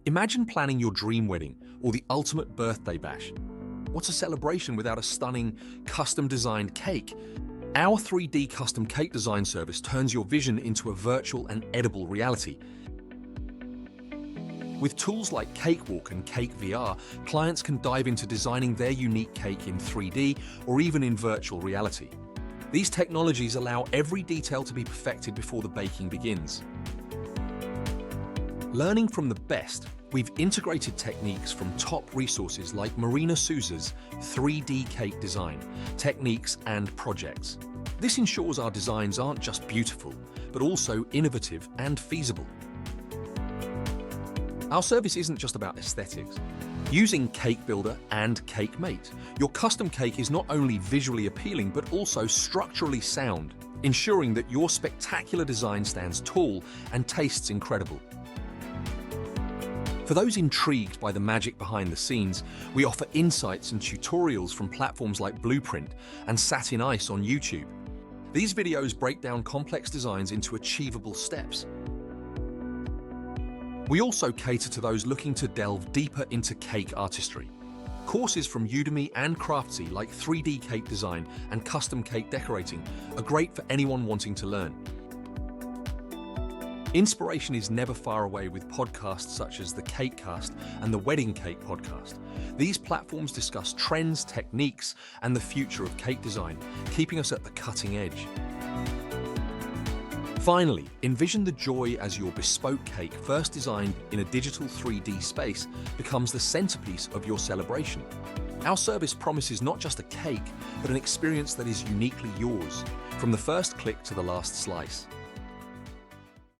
Imagine planning your dream wedding or the ultimate birthday bash. What's a celebration without a stunning, custom-designed cake? Our 3D custom cake design service turns your vision into a virtual and edible reality. With tools like Cakewalk and Cake VR, clients can dive into designing their unique cake in 3D or even in virtual reality. These technologies allow every detail to be perfected before the baking begins. Learning from the best, we've integrated techniques from top resources like Marina Souza's 3D cake design, techniques and projects. This ensures our designs aren't just beautiful, but also innovative and feasible. Our service isn't just about aesthetics. Using Cake Builder and CakeMate, your custom cake is not only visually appealing, but also structurally sound, ensuring that your spectacular design stands tall and tastes incredible. For those intrigued by the magic behind the scenes, we offer insights and tutorials from platforms like Blueprint and Satin Ice on YouTube. These videos break down complex designs into achievable steps. We also cater to those looking to delve deeper into cake artistry. Courses from Udemy and Craftsy like 3D cake design and custom cake decorating are great for anyone wanting to learn. Inspiration is never far away with podcasts such as the Cakecast and the Wedding Cake podcast. These platforms discuss trends, techniques, and the future of cake design, keeping us at the cutting edge. Finally, envision the joy as your bespoke cake, first designed in a digital 3D space, becomes the centerpiece of your celebration. Our service promises not just a cake, but an experience that is uniquely yours, from the first click to the last slice.